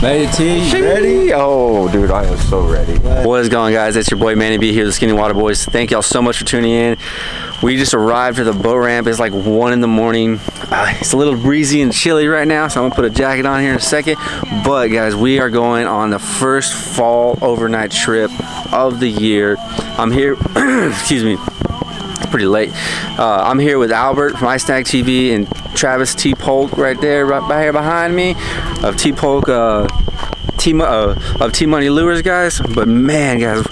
Made it, T. You ready? Oh, dude, I am so ready. What is going, guys? It's your boy Manny B here, the Skinny Water Boys. Thank y'all so much for tuning in. We just arrived to the boat ramp. It's like 1 in the morning. It's a little breezy and chilly right now, so I'm gonna put a jacket on here in a second. But guys, we are going on the first fall overnight trip of the year. I'm here, excuse me, it's pretty late. I'm here with Albert from iSnack TV and Travis T. Polk right there, right here behind me, of T. Polk, of T Money Lures, guys. But man, guys,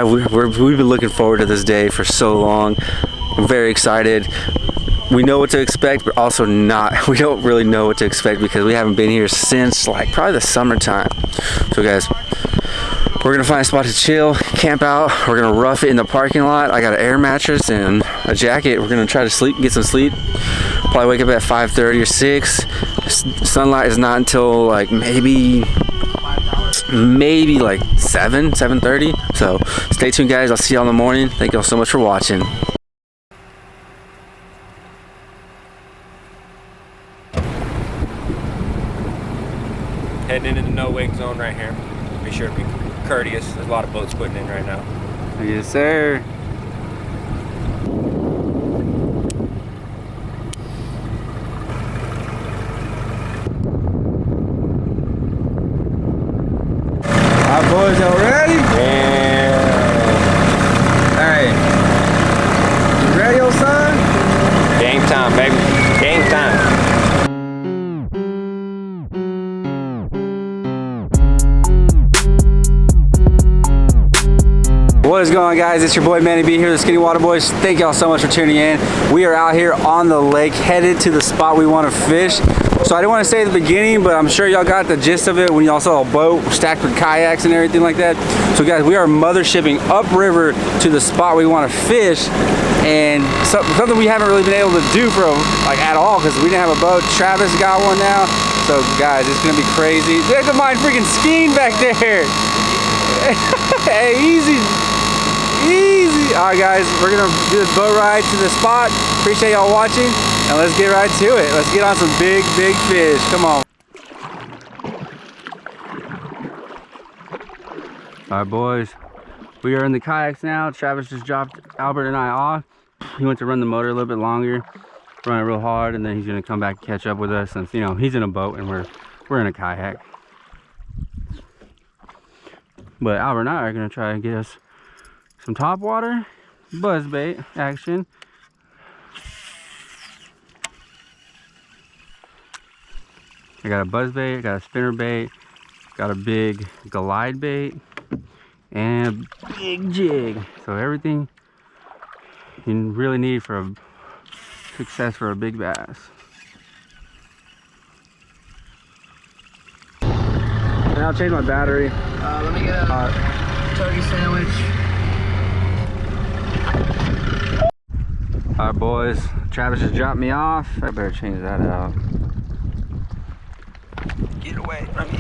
we've been looking forward to this day for so long. I'm very excited. We know what to expect, but also not. We don't really know what to expect because we haven't been here since like probably the summertime. So guys, we're gonna find a spot to chill, camp out. We're gonna rough it in the parking lot. I got an air mattress and a jacket. We're gonna try to sleep, get some sleep. Probably wake up at 5:30 or 6. Sunlight is not until like maybe like 7:30. So stay tuned, guys. I'll see y'all in the morning. Thank y'all so much for watching. Heading into the no wake zone right here. Be sure to be courteous. There's a lot of boats putting in right now. Yes, sir. All right, boys, y'all ready? Yeah. Hey, you ready, old son? Game time, baby. Game time. What is going on, guys? It's your boy Manny B here, the Skinny Water Boys. Thank y'all so much for tuning in. We are out here on the lake, headed to the spot we want to fish. So I didn't want to say at the beginning, but I'm sure y'all got the gist of it when y'all saw a boat stacked with kayaks and everything like that. So guys, we are mothershipping upriver to the spot we want to fish, and something we haven't really been able to do for like at all because we didn't have a boat. Travis got one now. So guys, it's gonna be crazy. Look at mine freaking skiing back there. Hey, easy. Easy. All right, guys, we're gonna do this boat ride to the spot. Appreciate y'all watching, and let's get right to it. Let's get on some big fish. Come on. All right, boys, we are in the kayaks now. Travis just dropped Albert and I off. He went to run the motor a little bit longer, run it real hard, and then he's gonna come back and catch up with us since, you know, he's in a boat and we're in a kayak. But Albert and I are gonna try and get us some top water buzz bait action. I got a buzz bait, I got a spinner bait, got a big glide bait, and a big jig. So everything you really need for a success for a big bass. And I'll change my battery. Let me get a turkey sandwich. All right, boys, Travis just dropped me off. I better change that out. Get away from me.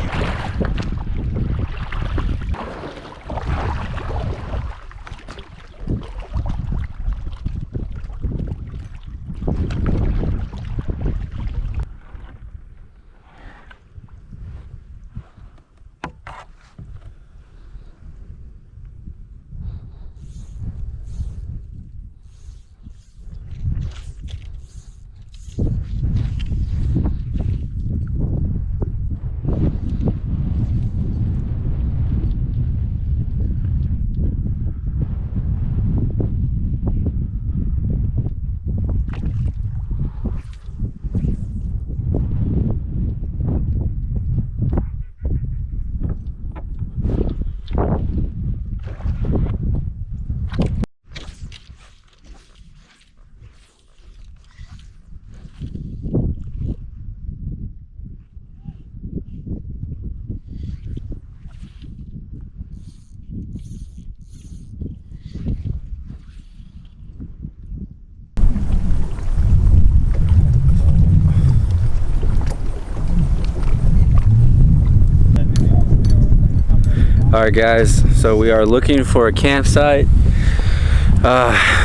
All right, guys, so we are looking for a campsite.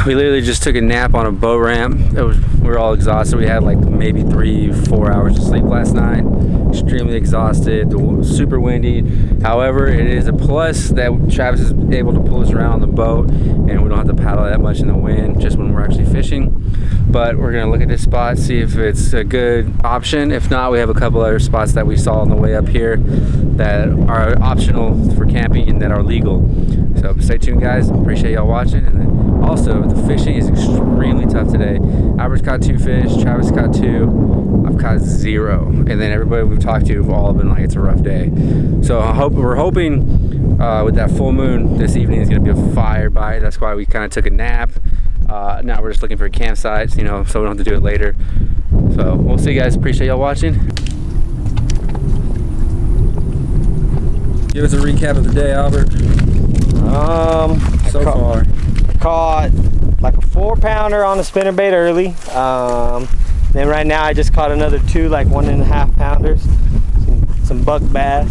We literally just took a nap on a boat ramp. We were all exhausted. We had like maybe 3-4 hours of sleep last night. Extremely exhausted, super windy. However, it is a plus that Travis is able to pull us around on the boat and we don't have to paddle that much in the wind just when we're actually fishing. But we're gonna look at this spot, see if it's a good option. If not, we have a couple other spots that we saw on the way up here that are optional for camping and that are legal. So stay tuned, guys. Appreciate y'all watching. And then also, the fishing is extremely tough today. Albert caught 2 fish, Travis caught 2, I've caught 0. And then everybody we've talked to have all been like, it's a rough day. So we're hoping with that full moon this evening is gonna be a fire bite. That's why we kind of took a nap. Now we're just looking for a campsite, you know, so we don't have to do it later. So we'll see you guys. Appreciate y'all watching. Give us a recap of the day, Albert. So far. I caught like a 4-pounder on a spinnerbait early. Then right now I just caught another 2 like 1.5 pounders. Some buck bass.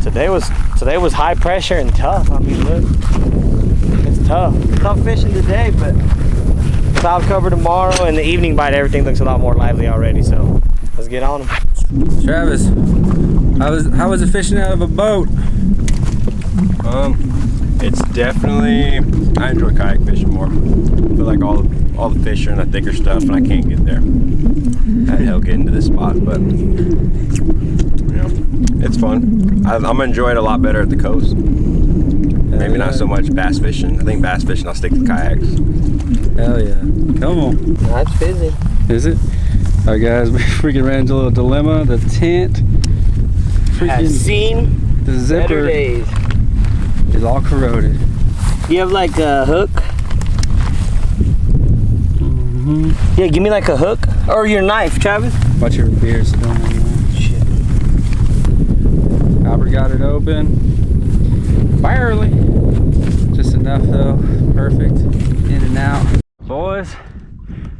Today was high pressure and tough. I mean, look, it's tough. Tough fishing today, but cloud cover tomorrow and the evening bite, everything looks a lot more lively already. So let's get on them. Travis, how was it fishing out of a boat? It's definitely, I enjoy kayak fishing more. I feel like all the fish are in the thicker stuff and I can't get there. I had hell get into this spot, but you know, it's fun. I'm gonna enjoy it a lot better at the coast. Maybe not so much bass fishing. I think bass fishing I'll stick to kayaks. Hell yeah. Come on. That's busy. Is it? All right, guys, we freaking ran into a little dilemma. The tent, I've seen the better zipper days. is all corroded. You have like a hook? Mm-hmm. Yeah, give me like a hook or your knife, Travis. Watch your beer spilling. Shit. Albert got it open. Barely. Just enough though. Perfect. In and out. Boys,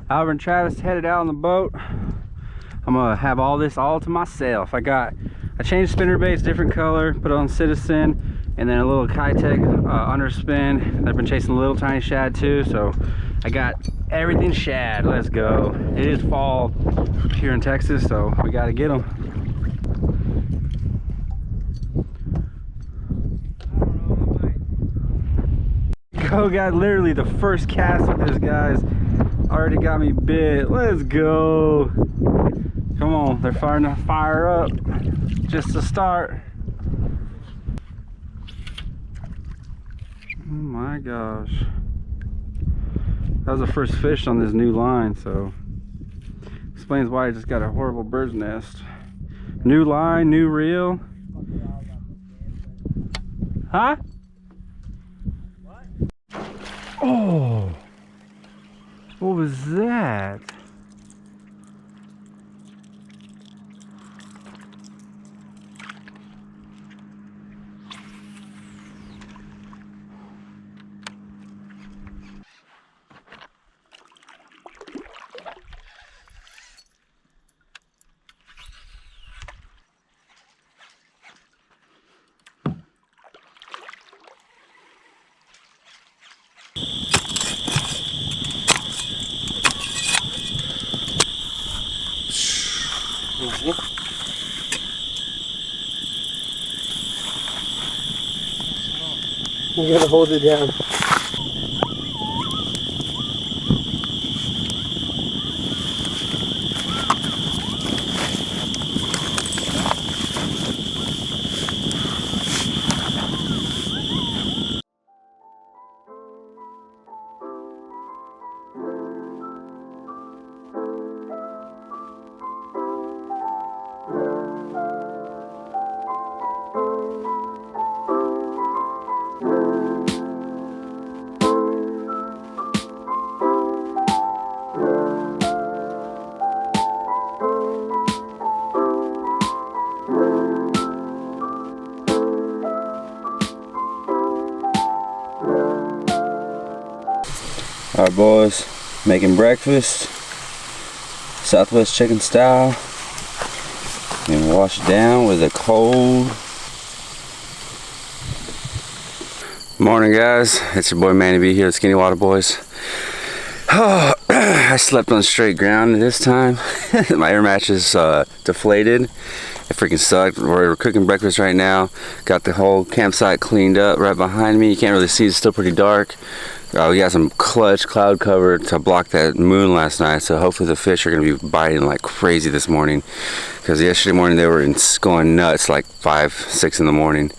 Albert and Travis headed out on the boat. I'm gonna have all this all to myself. I changed spinnerbaits, different color, put on Citizen, and then a little KAYAK underspin. I've been chasing a little tiny shad too, so I got everything shad. Let's go. It is fall here in Texas, so we gotta get them. Go, guys, literally the first cast with this, guys. Already got me bit. Let's go. Come on, they're starting to fire up. Just to start. Oh my gosh. That was the first fish on this new line, so explains why I just got a horrible bird's nest. New line, new reel. Huh? Oh, what was that? You gotta hold it down. All right, boys, making breakfast, Southwest chicken style, and wash it down with a cold Morning, guys. It's your boy Manny B here with Skinny Water Boys. Oh, I slept on straight ground this time. My air match is deflated. It freaking sucked. We're cooking breakfast right now. Got the whole campsite cleaned up right behind me. You can't really see, it's still pretty dark. We got some clutch cloud cover to block that moon last night, so hopefully the fish are going to be biting like crazy this morning, because yesterday morning they were going nuts like 5, 6 in the morning.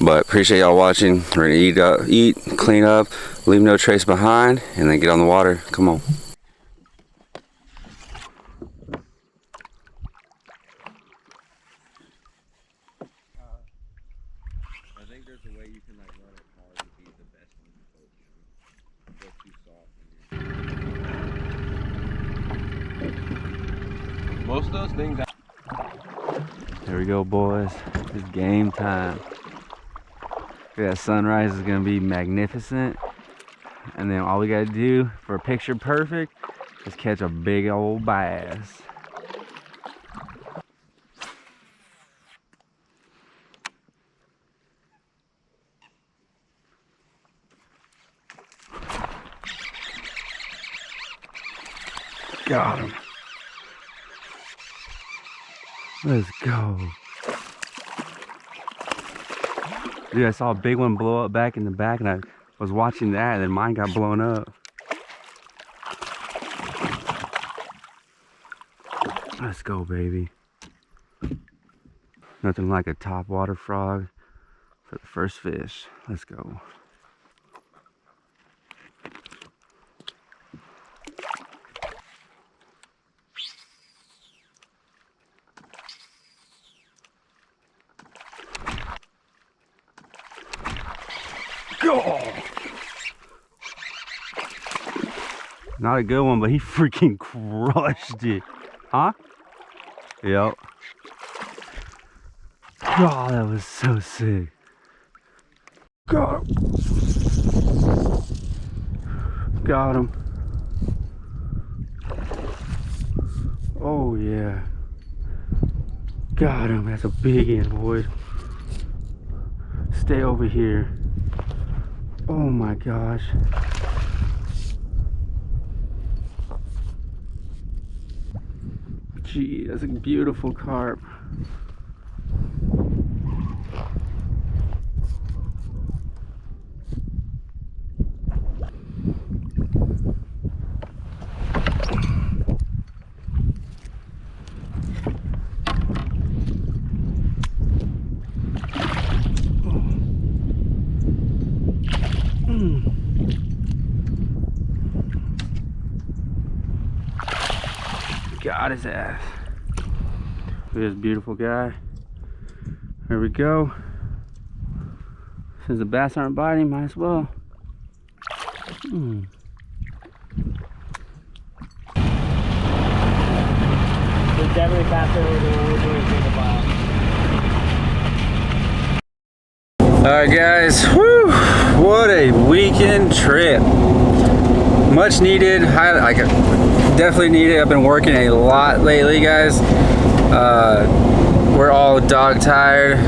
But appreciate y'all watching. We're gonna eat, clean up, leave no trace behind, and then get on the water. Come on. I think there's a way you can like run it hard to be the best one. Get too soft. Most of those things. Here we go, boys. It's game time. That sunrise is gonna be magnificent, and then all we gotta do for a picture perfect is catch a big old bass. Got him. Let's go. Dude, I saw a big one blow up back in the back, and I was watching that, and then mine got blown up. Let's go, baby. Nothing like a top water frog for the first fish. Let's go. Go! Not a good one, but he freaking crushed it. Huh? Yep. Oh, that was so sick. Got him. Got him. Oh, yeah. Got him. That's a big one, boys. Stay over here. Oh my gosh. Gee, that's a beautiful carp. Got his ass. Look at this beautiful guy. There we go. Since the bass aren't biting, might as well. It's definitely faster than we're doing in the Alright guys, whew, what a weekend trip. Much needed, definitely needed. I've been working a lot lately, guys. We're all dog tired,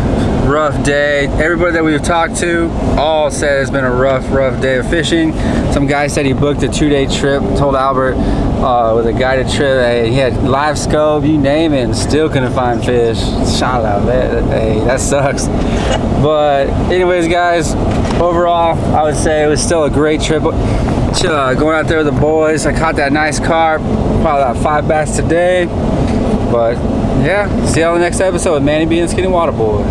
rough day. Everybody that we've talked to all said it's been a rough day of fishing. Some guy said he booked a 2-day trip, told Albert with a guided trip, he had live scope, you name it, and still couldn't find fish. Shout out, that sucks. But anyways, guys, overall I would say it was still a great trip. Going out there with the boys, I caught that nice carp, probably about 5 bass today. But yeah, see you on the next episode with Manny B and Skinny Water Boys.